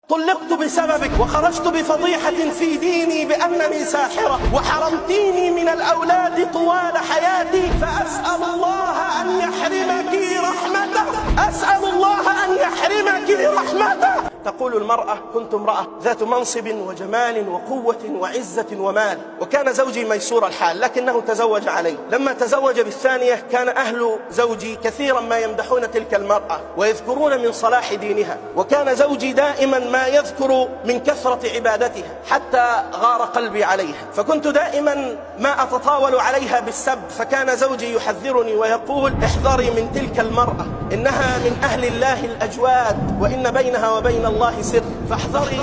طلقت بسببك وخرجت بفضيحة في ديني بأنني ساحرة، وحرمتيني من الأولاد طوال حياتي، فأسأل الله أن يحرمك رحمته، أسأل الله أن يحرمك رحمته. تقول المرأة: كنت امرأة ذات منصب وجمال وقوة وعزة ومال، وكان زوجي ميسور الحال لكنه تزوج علي. لما تزوج بالثانية كان أهل زوجي كثيرا ما يمدحون تلك المرأة ويذكرون من صلاح دينها، وكان زوجي دائما ما يذكر من كثرة عبادتها حتى غار قلبي عليها، فكنت دائما ما أتطاول عليها بالسب، فكان زوجي يحذرني ويقول: احذري من تلك المرأة، إنها من أهل الله الأجواد، وإن بينها وبين الله سر، فاحذري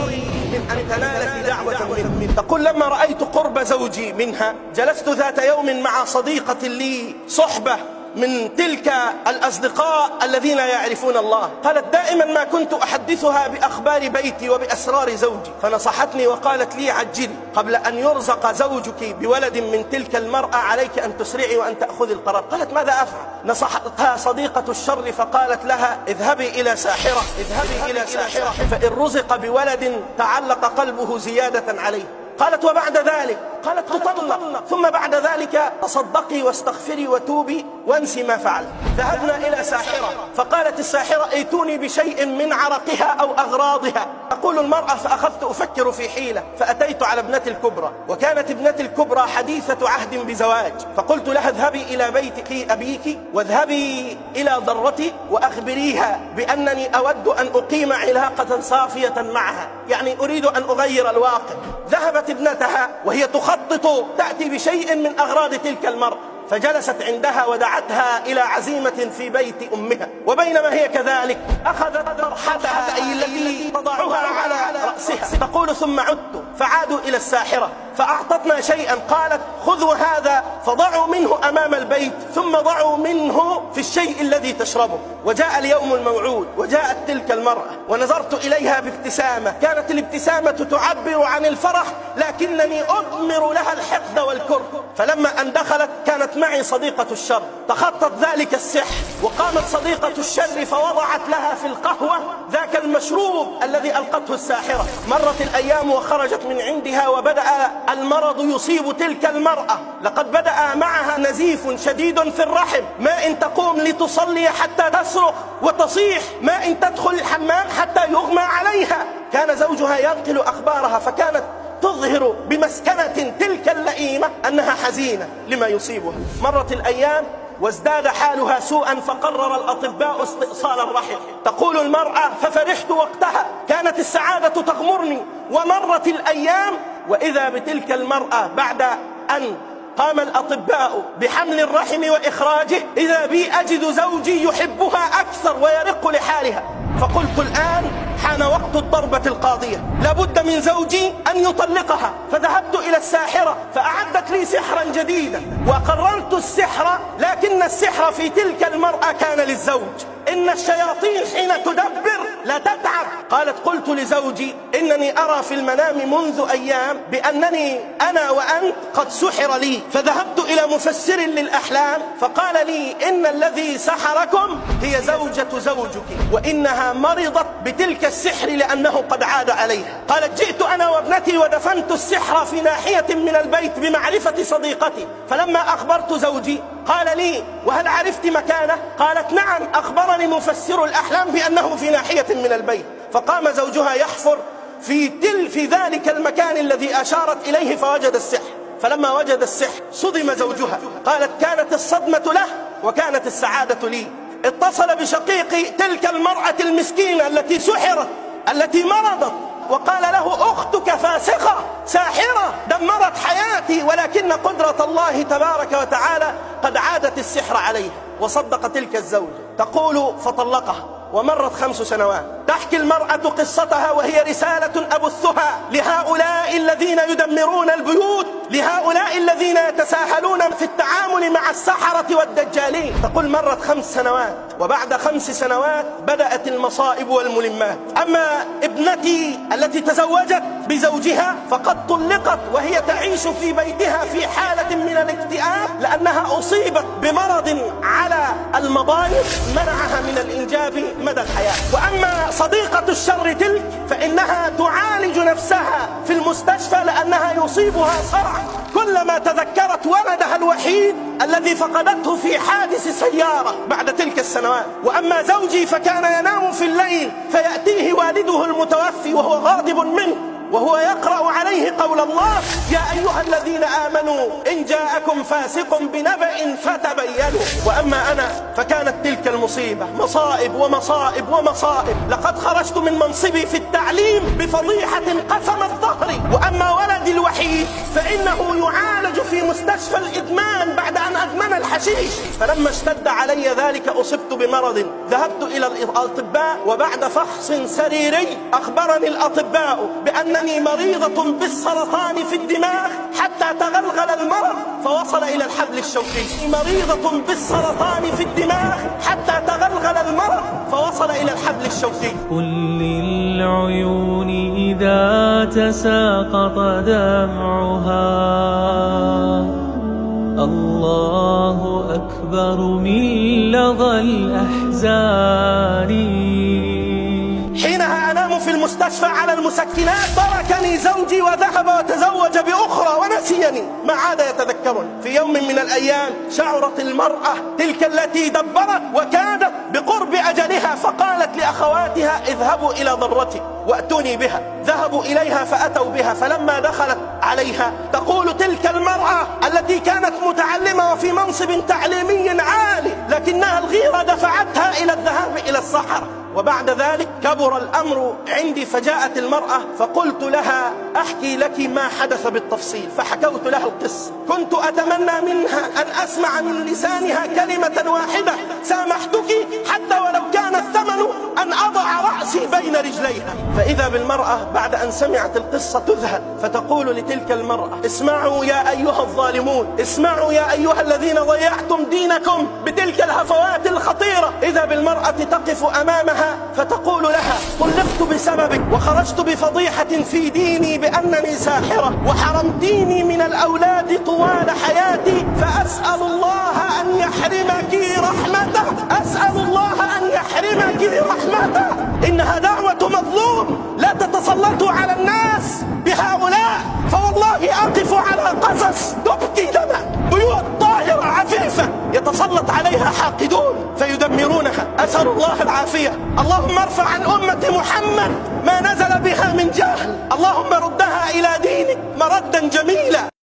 من أن تنالك دعوة منه. تقول: لما رأيت قرب زوجي منها جلست ذات يوم مع صديقة لي صحبة من تلك الأصدقاء الذين يعرفون الله، قالت: دائما ما كنت أحدثها بأخبار بيتي وبأسرار زوجي، فنصحتني وقالت لي: عجلي قبل أن يرزق زوجك بولد من تلك المرأة، عليك أن تسرعي وأن تأخذي القرار. قالت: ماذا أفعل؟ نصحتها صديقة الشر فقالت لها: اذهبي إلى ساحرة، اذهبي إلى ساحرة، فإن رزق بولد تعلق قلبه زيادة عليه. قالت: وبعد ذلك؟ قالت: تطلق، ثم بعد ذلك تصدقي واستغفري وتوبي وانسي ما فعل. ذهبنا إلى ساحرة، فقالت الساحرة: ائتوني بشيء من عرقها أو أغراضها. أقول المرأة: فأخذت أفكر في حيلة، فأتيت على ابنتي الكبرى، وكانت ابنتي الكبرى حديثة عهد بزواج، فقلت لها: اذهبي إلى بيت أبيك واذهبي إلى ضرتي وأخبريها بأنني أود أن أقيم علاقة صافية معها، يعني أريد أن أغير الواقع. ذهبت ابنتها وهي تخطط تأتي بشيء من أغراض تلك المرأة، فجلست عندها ودعتها إلى عزيمة في بيت أمها، وبينما هي كذلك أخذت طرحتها أي التي تضعها على رأسها. تقول: ثم عدت فعادوا إلى الساحرة فأعطتنا شيئا، قالت: خذوا هذا فضعوا منه أمام البيت، ثم ضعوا منه في الشيء الذي تشربه. وجاء اليوم الموعود وجاءت تلك المرأة ونظرت إليها بابتسامة، كانت الابتسامة تعبر عن الفرح لكنني أضمر لها الحقد والكره. فلما أن دخلت كانت معي صديقة الشر، تخطت ذلك السحر، وقامت صديقة الشر فوضعت لها في القهوة ذاك المشروب الذي ألقته الساحرة. مرت الأيام وخرجت من عندها، وبدأ المرض يصيب تلك المرأة، لقد بدأ معها نزيف شديد في الرحم، ما إن تقوم لتصلي حتى تصرخ وتصيح، ما إن تدخل الحمام حتى يغمى عليها. كان زوجها ينقل أخبارها، فكانت تظهر بمسكنة تلك اللئيمة أنها حزينة لما يصيبها. مرت الأيام وازداد حالها سوءا، فقرر الأطباء استئصال الرحم. تقول المرأة: ففرحت وقتها، كانت السعادة تغمرني. ومرت الأيام وإذا بتلك المرأة بعد أن قام الأطباء بحمل الرحم وإخراجه، إذا بي أجد زوجي يحبها أكثر ويرق لحالها. فقلت: الآن حان وقت الضربة القاضية، لابد من زوجي أن يطلقها. فذهبت إلى الساحرة فأعدت لي سحرا جديدا، وقررت السحر، لكن السحر في تلك المرأة كان للزوج. إن الشياطين حين تدبر لا تتعب. قالت: قلت لزوجي: إنني أرى في المنام منذ أيام بأنني أنا وأنت قد سحر لي، فذهبت إلى مفسر للأحلام فقال لي: إن الذي سحركم هي زوجة زوجك، وإنها مرضت بتلك السحر لأنه قد عاد عليها. قالت: جئت أنا وابنتي ودفنت السحر في ناحية من البيت بمعرفة صديقتي، فلما أخبرت زوجي قال لي: وهل عرفت مكانه؟ قالت: نعم، أخبرني مفسر الأحلام بأنه في ناحية من البيت. فقام زوجها يحفر في ذلك المكان الذي أشارت إليه فوجد السحر. فلما وجد السحر صدم زوجها، قالت: كانت الصدمة له وكانت السعادة لي. اتصل بشقيق تلك المرأة المسكينة التي سحرت، التي مرضت، وقال له: أختك فاسقة ساحرة دمرت حياتي، ولكن قدرة الله تبارك وتعالى قد عادت السحر عليها. وصدق تلك الزوجة. تقول: فطلقها، ومرت 5 سنوات. تحكي المرأة قصتها وهي رسالة أبثها لهؤلاء الذين يدمرون البيوت، لهؤلاء الذين يتساهلون في التعامل مع السحرة والدجالين. تقول: مرت 5 سنوات، وبعد 5 سنوات بدأت المصائب والملمات. أما ابنتي التي تزوجت بزوجها فقد طلقت وهي تعيش في بيتها في حالة من الاكتئاب، لأنها أصيبت بمرض على المبايض منعها من الإنجاب مدى الحياة. وأما صديقة الشر تلك فإنها تعالج نفسها في المستشفى لأنها يصيبها صرع كلما تذكرت ولدها الوحيد الذي فقدته في حادث سيارة بعد تلك السنوات. وأما زوجي فكان ينام في الليل فيأتيه والده المتوفي وهو غاضب منه وهو يقرأ عليه قول الله: يا أيها الذين آمنوا إن جاءكم فاسق بنبأ فتبينوا. وأما أنا فكانت تلك المصيبة مصائب ومصائب ومصائب. لقد خرجت من منصبي في التعليم بفضيحة قسمت ظهري. وأما ولدي الوحيد فإنه يعالج في مستشفى الإدمان بعد أن أدمن الحشيش. فلما اشتد علي ذلك أصبت بمرض ذهبت إلى الأطباء وبعد فحص سريري أخبرني الأطباء بأنني مريضة بالسرطان في الدماغ حتى تغلغل المرض فوصل إلى الحبل الشوكي. مريضة بالسرطان في الدماغ حتى تغلغل المرض فوصل إلى الحبل الشوكي. قل للعيون إذا تساقط دمعها الله أكبر من لظى الأحزان. حينها أنام في المستشفى على المسكنات تركني زوجي وذهب وتزوج بأخرى ونسيني ما عاد يتذكرني. في يوم من الأيام شعرت المرأة تلك التي دبرت وكادت بقرب أجلها فقالت لأخواتها: اذهبوا إلى ضرتي وأتوني بها. ذهبوا إليها فأتوا بها. فلما دخلت عليها تقول تلك المرأة التي كانت متعلمة وفي منصب تعليمي عالي لكنها الغيرة دفعتها إلى الذهاب إلى الصحراء. وبعد ذلك كبر الأمر عندي فجاءت المرأة فقلت لها: أحكي لك ما حدث بالتفصيل. فحكوت لها القصة. كنت أتمنى منها أن أسمع من لسانها كلمة واحدة: سامحتك حتى ولو كان الثمن أن أضع رأسي بين رجليها. فإذا بالمرأة بعد أن سمعت القصة تذهل فتقول لتلك المرأة: اسمعوا يا أيها الظالمون، اسمعوا يا أيها الذين ضيعتم دينكم بتلك الهفوات الخطيرة. إذا بالمرأة تقف أمامها فتقول لها: طلقت بسببك وخرجت بفضيحة في ديني بأنني ساحرة وحرمتيني من الأولاد طوال حياتي فأسأل الله أن يحرمك رحمته، أسأل الله أن يحرمك رحمته. إنها دعوة مظلوم لا تتسلطوا على الناس بهؤلاء. فوالله أقف على قصص تبكي دمع بيوت طاهرة عفيفة يتسلط عليها حاقدون فيدمرونها. أسأل الله العافية. اللهم ارفع عن أمة محمد ما نزل بها من جهل. اللهم ردها إلى دينك مردا جميلا.